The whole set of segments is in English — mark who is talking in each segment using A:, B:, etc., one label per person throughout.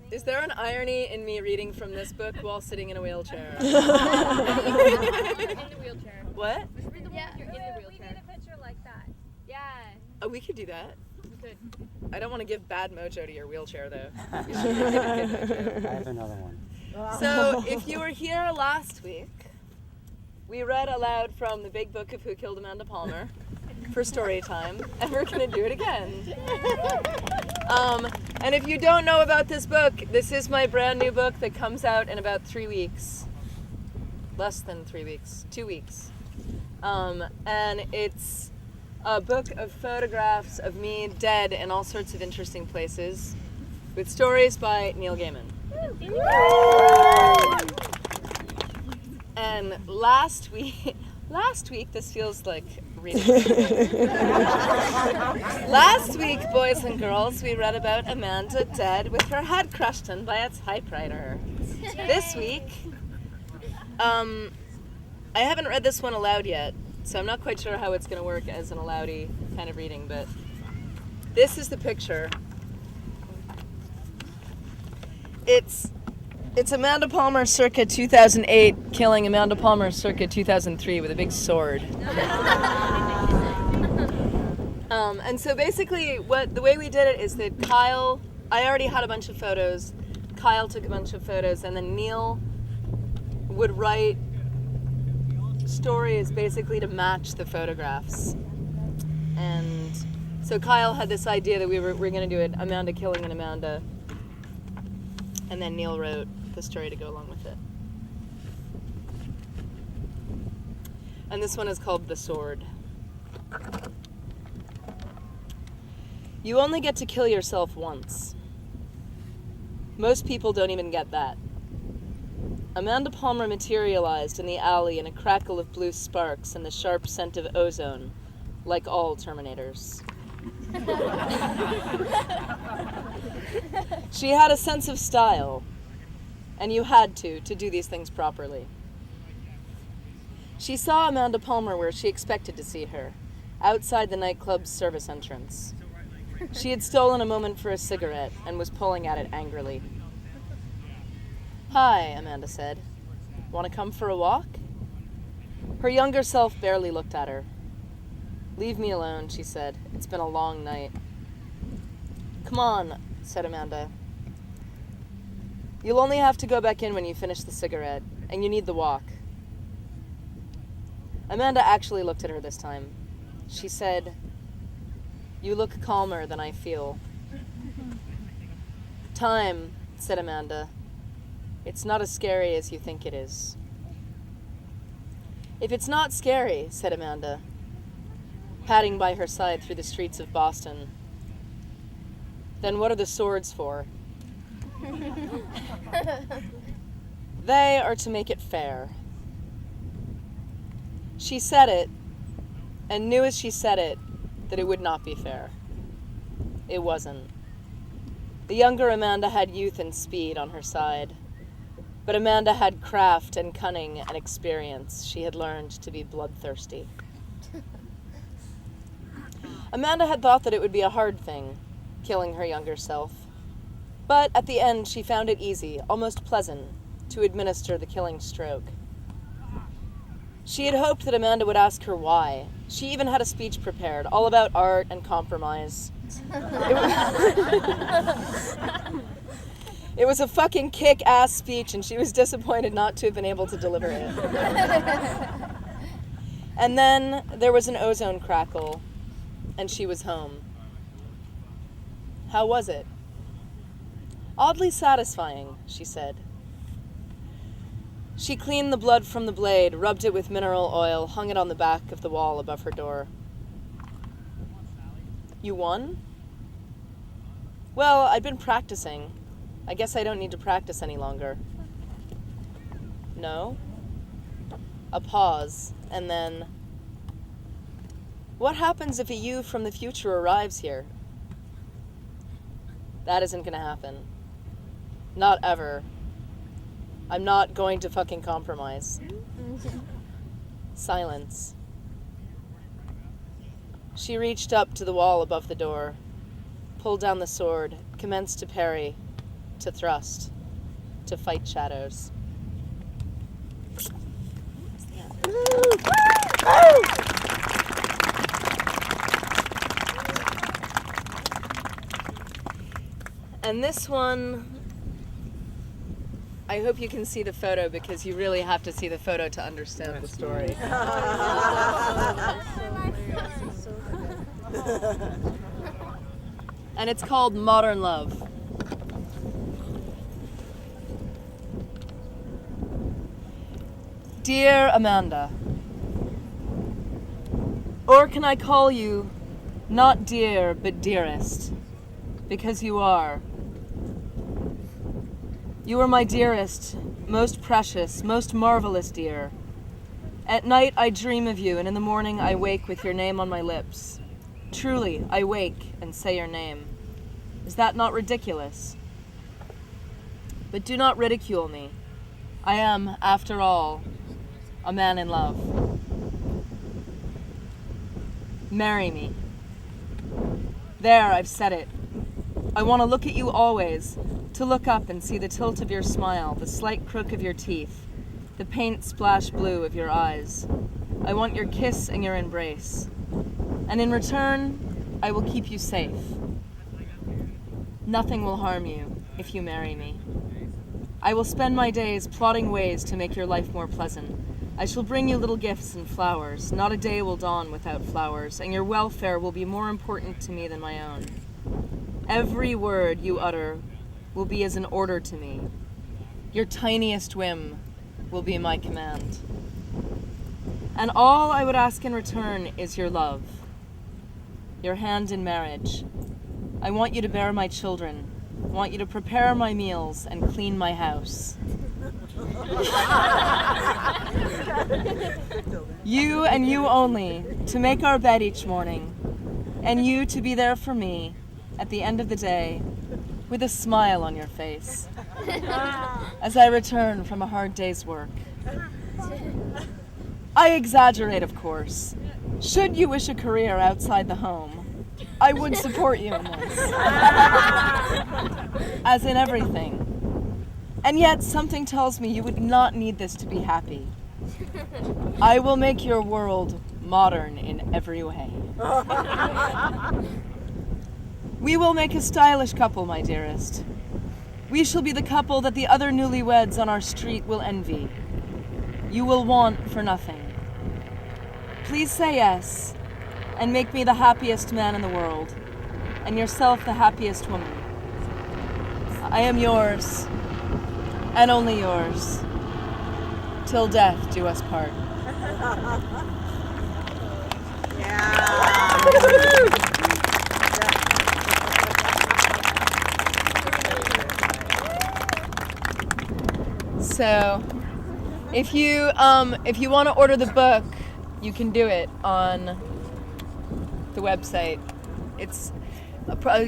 A: Is there an irony in me reading from this book while sitting in a wheelchair?
B: In the wheelchair.
A: What?
B: Read the one
C: Yeah,
B: you're in the
C: we
B: wheelchair.
C: need a picture like that.
B: Yeah.
A: Oh, we could do that.
B: We could.
A: I don't want to give bad mojo to your wheelchair, though. We should give
D: I
A: it good mojo.
D: have another one.
A: So, if you were here last week, we read aloud from the Big Book of Who Killed Amanda Palmer for story time, and we're going to do it again. And if you don't know about this book, this is my brand new book that comes out in about 3 weeks. Less than 3 weeks, 2 weeks. And it's a book of photographs of me dead in all sorts of interesting places with stories by Neil Gaiman. And last week, this feels like reading. Last week, boys and girls, we read about Amanda dead with her head crushed in by a typewriter. This week, I haven't read this one aloud yet, so I'm not quite sure how it's going to work as an aloud-y kind of reading, but this is the picture. It's Amanda Palmer circa 2008 killing Amanda Palmer circa 2003 with a big sword. And so basically the way we did it is that Kyle, I already had a bunch of photos, Kyle took a bunch of photos, and then Neil would write stories basically to match the photographs. And so Kyle had this idea that we were going to do it, Amanda killing an Amanda, and then Neil wrote the story to go along with it. And this one is called The Sword. You only get to kill yourself once. Most people don't even get that. Amanda Palmer materialized in the alley in a crackle of blue sparks and the sharp scent of ozone, like all Terminators. She had a sense of style, and you had to do these things properly. She saw Amanda Palmer where she expected to see her, outside the nightclub's service entrance. She had stolen a moment for a cigarette and was pulling at it angrily. "Hi," Amanda said. "Want to come for a walk?" Her younger self barely looked at her. "Leave me alone," she said. "It's been a long night." "Come on," said Amanda. "You'll only have to go back in when you finish the cigarette, and you need the walk." Amanda actually looked at her this time. She said, "You look calmer than I feel." "Time," said Amanda. "It's not as scary as you think it is." "If it's not scary," said Amanda, padding by her side through the streets of Boston, "then what are the swords for?" "They are to make it fair." She said it, and knew as she said it that it would not be fair. It wasn't. The younger Amanda had youth and speed on her side, but Amanda had craft and cunning and experience. She had learned to be bloodthirsty. Amanda had thought that it would be a hard thing, killing her younger self. But at the end, she found it easy, almost pleasant, to administer the killing stroke. She had hoped that Amanda would ask her why. She even had a speech prepared, all about art and compromise. It was a fucking kick-ass speech, and she was disappointed not to have been able to deliver it. And then there was an ozone crackle, and she was home. How was it? "Oddly satisfying," she said. She cleaned the blood from the blade, rubbed it with mineral oil, hung it on the back of the wall above her door. "You won?" "Well, I'd been practicing. I guess I don't need to practice any longer." "No?" A pause, and then, "What happens if a you from the future arrives here?" "That isn't gonna happen. Not ever. I'm not going to fucking compromise." Silence. She reached up to the wall above the door, pulled down the sword, commenced to parry, to thrust, to fight shadows. And this one, I hope you can see the photo because you really have to see the photo to understand the story. And it's called Modern Love. Dear Amanda, or can I call you not dear but dearest, because you are. You are my dearest, most precious, most marvelous dear. At night I dream of you, and in the morning I wake with your name on my lips. Truly, I wake and say your name. Is that not ridiculous? But do not ridicule me. I am, after all, a man in love. Marry me. There, I've said it. I want to look at you always, to look up and see the tilt of your smile, the slight crook of your teeth, the paint splash blue of your eyes. I want your kiss and your embrace. And in return, I will keep you safe. Nothing will harm you if you marry me. I will spend my days plotting ways to make your life more pleasant. I shall bring you little gifts and flowers. Not a day will dawn without flowers, and your welfare will be more important to me than my own. Every word you utter will be as an order to me. Your tiniest whim will be my command. And all I would ask in return is your love, your hand in marriage. I want you to bear my children, I want you to prepare my meals and clean my house. You and you only to make our bed each morning, and you to be there for me at the end of the day with a smile on your face as I return from a hard day's work. I exaggerate, of course. Should you wish a career outside the home, I would support you in this, as in everything. And yet something tells me you would not need this to be happy. I will make your world modern in every way. We will make a stylish couple, my dearest. We shall be the couple that the other newlyweds on our street will envy. You will want for nothing. Please say yes, and make me the happiest man in the world, and yourself the happiest woman. I am yours, and only yours, till death do us part. So, if you want to order the book, you can do it on the website. It's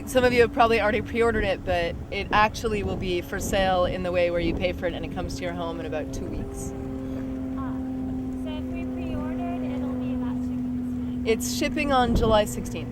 A: some of you have probably already pre-ordered it, but it actually will be for sale in the way where you pay for it, and it comes to your home in about 2 weeks.
B: So if we pre-ordered, it'll be about 2 weeks.
A: It's shipping on July 16th.